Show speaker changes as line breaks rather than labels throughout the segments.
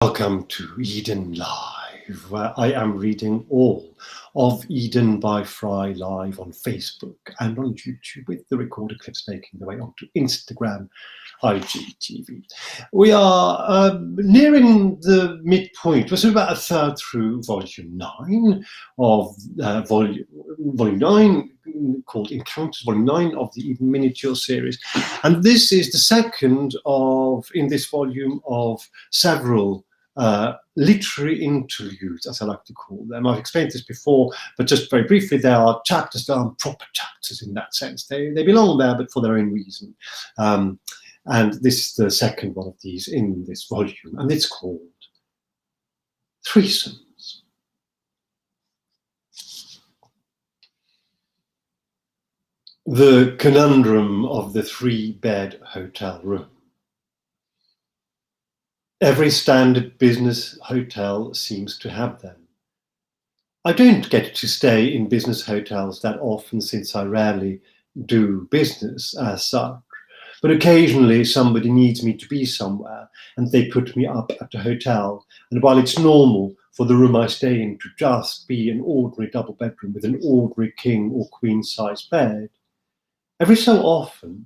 Welcome to Eden Live, where I am reading all of Eden by FREI live on Facebook and on YouTube, with the recorded clips making their way onto Instagram, IGTV. We are nearing the midpoint. We're sort of about a third through volume 9 of volume 9, called Encounters, volume 9 of the Eden miniature series. And this is the second in this volume of several literary interludes, as I like to call them. I've explained this before, but just very briefly, there are chapters that aren't proper chapters in that sense. They belong there, but for their own reason. And this is the second one of these in this volume, and it's called Threesomes. The conundrum of the 3-bed hotel room. Every standard business hotel seems to have them. I don't get to stay in business hotels that often, since I rarely do business as such, but occasionally somebody needs me to be somewhere and they put me up at a hotel, and while it's normal for the room I stay in to just be an ordinary double bedroom with an ordinary king or queen size bed, every so often,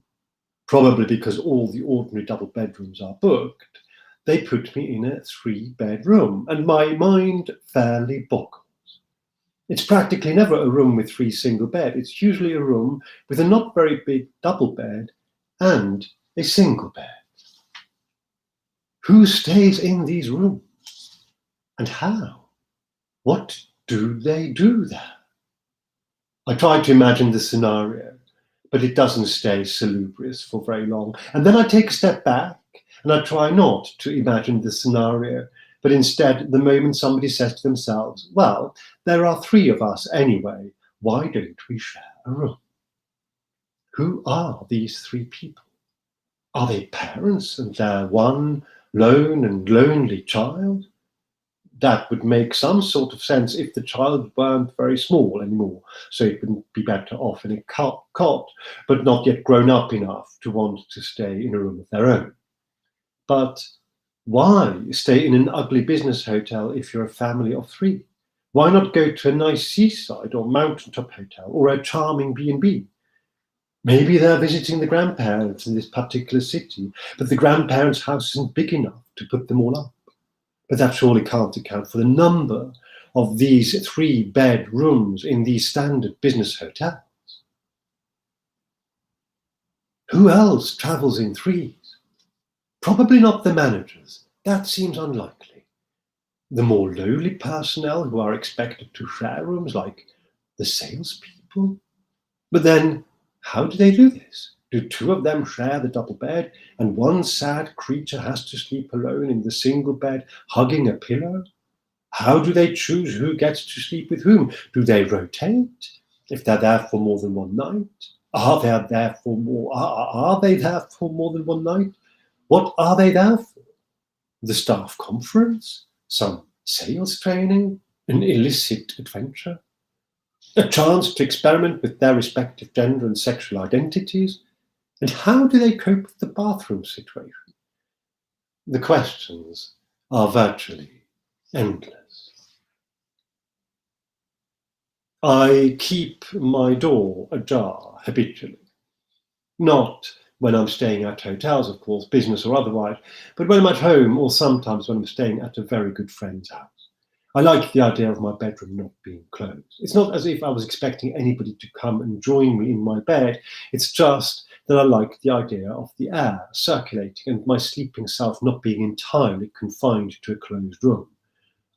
probably because all the ordinary double bedrooms are booked, they put me in a 3-bed room, and my mind fairly boggles. It's practically never a room with 3 single beds. It's usually a room with a not very big double bed and a single bed. Who stays in these rooms? And how? What do they do there? I try to imagine the scenario, but it doesn't stay salubrious for very long. And then I take a step back, and I try not to imagine the scenario, but instead, the moment somebody says to themselves, well, there are 3 of us anyway, why don't we share a room? Who are these 3 people? Are they parents and their one lone and lonely child? That would make some sort of sense if the child weren't very small anymore, so it would be better off in a cot, but not yet grown up enough to want to stay in a room of their own. But why stay in an ugly business hotel if you're a family of 3? Why not go to a nice seaside or mountaintop hotel or a charming B&B? Maybe they're visiting the grandparents in this particular city, but the grandparents' house isn't big enough to put them all up. But that surely can't account for the number of these 3-bed rooms in these standard business hotels. Who else travels in 3s? Probably not the managers. That seems unlikely. The more lowly personnel who are expected to share rooms, like the salespeople. But then, how do they do this? Do 2 of them share the double bed, and one sad creature has to sleep alone in the single bed, hugging a pillow? How do they choose who gets to sleep with whom? Do they rotate if they're there for more than one night? Are they there for more than one night? What are they there for? The staff conference? Some sales training? An illicit adventure? A chance to experiment with their respective gender and sexual identities? And how do they cope with the bathroom situation? The questions are virtually endless. I keep my door ajar habitually. Not when I'm staying at hotels, of course, business or otherwise, but when I'm at home, or sometimes when I'm staying at a very good friend's house. I like the idea of my bedroom not being closed. It's not as if I was expecting anybody to come and join me in my bed. It's just that I like the idea of the air circulating and my sleeping self not being entirely confined to a closed room.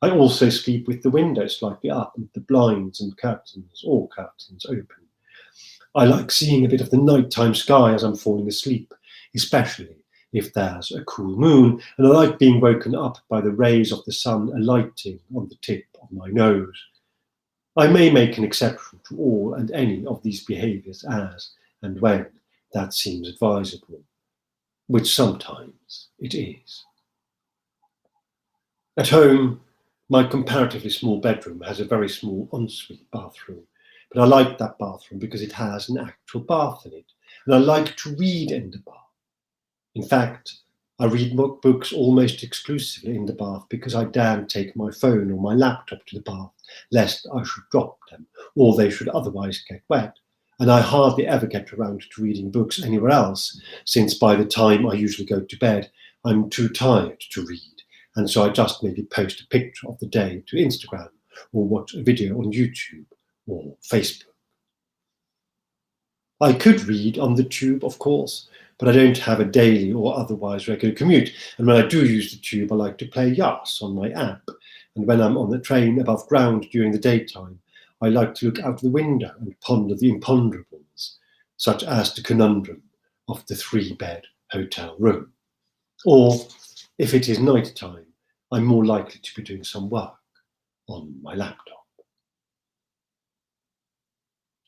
I also sleep with the window slightly up and the blinds and curtains, or curtains, open. I like seeing a bit of the nighttime sky as I'm falling asleep, especially if there's a cool moon, and I like being woken up by the rays of the sun alighting on the tip of my nose. I may make an exception to all and any of these behaviours as and when that seems advisable, which sometimes it is. At home, my comparatively small bedroom has a very small ensuite bathroom, but I like that bathroom because it has an actual bath in it, and I like to read in the bath. In fact, I read books almost exclusively in the bath because I daren't take my phone or my laptop to the bath, lest I should drop them, or they should otherwise get wet. And I hardly ever get around to reading books anywhere else, since by the time I usually go to bed, I'm too tired to read. And so I just maybe post a picture of the day to Instagram, or watch a video on YouTube or Facebook. I could read on the tube, of course, but I don't have a daily or otherwise regular commute. And when I do use the tube, I like to play Yas on my app. And when I'm on the train above ground during the daytime, I like to look out the window and ponder the imponderables, such as the conundrum of the 3-bed hotel room. Or, if it is night time, I'm more likely to be doing some work on my laptop.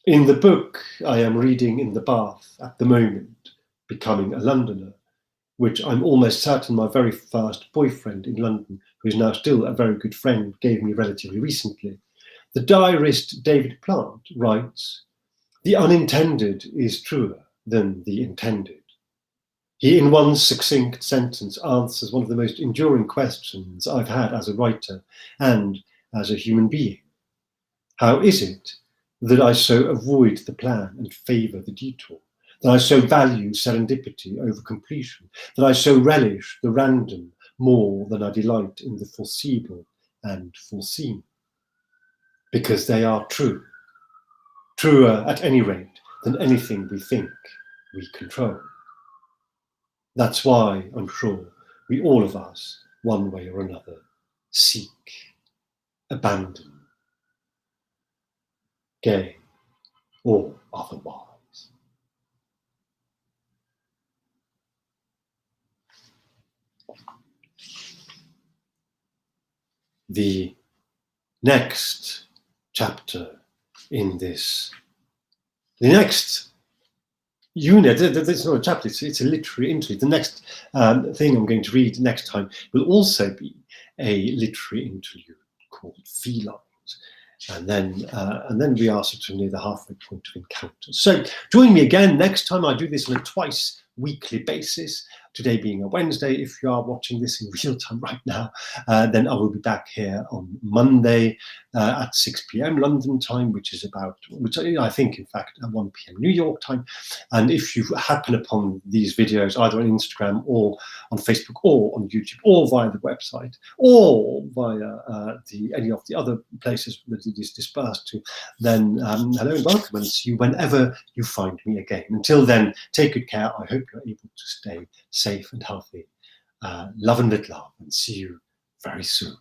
In the book I am reading in the bath at the moment, Becoming a Londoner, which I'm almost certain my very first boyfriend in London, who is now still a very good friend, gave me relatively recently, the diarist David Plant writes, "The unintended is truer than the intended." He, in one succinct sentence, answers one of the most enduring questions I've had as a writer and as a human being. How is it that I so avoid the plan and favour the detour, that I so value serendipity over completion, that I so relish the random more than I delight in the foreseeable and foreseen? Because they are true, truer at any rate than anything we think we control. That's why, I'm sure, we all of us, one way or another, seek, abandon, gay or otherwise. The next chapter in this, the next unit, it's not a chapter, it's a literary interlude. The next thing I'm going to read next time will also be a literary interlude called Felines. And then we are sort of near the halfway point of encounters. So join me again next time. I do this on a twice weekly basis. Today being a Wednesday, if you are watching this in real time right now, then I will be back here on Monday at 6 p.m. London time, which I think, in fact, at 1 p.m. New York time. And if you happen upon these videos, either on Instagram or on Facebook or on YouTube or via the website or via any of the other places that it is dispersed to, then hello and welcome, and see you whenever you find me again. Until then, take good care. I hope you're able to stay safe and healthy. Love and love, and see you very soon.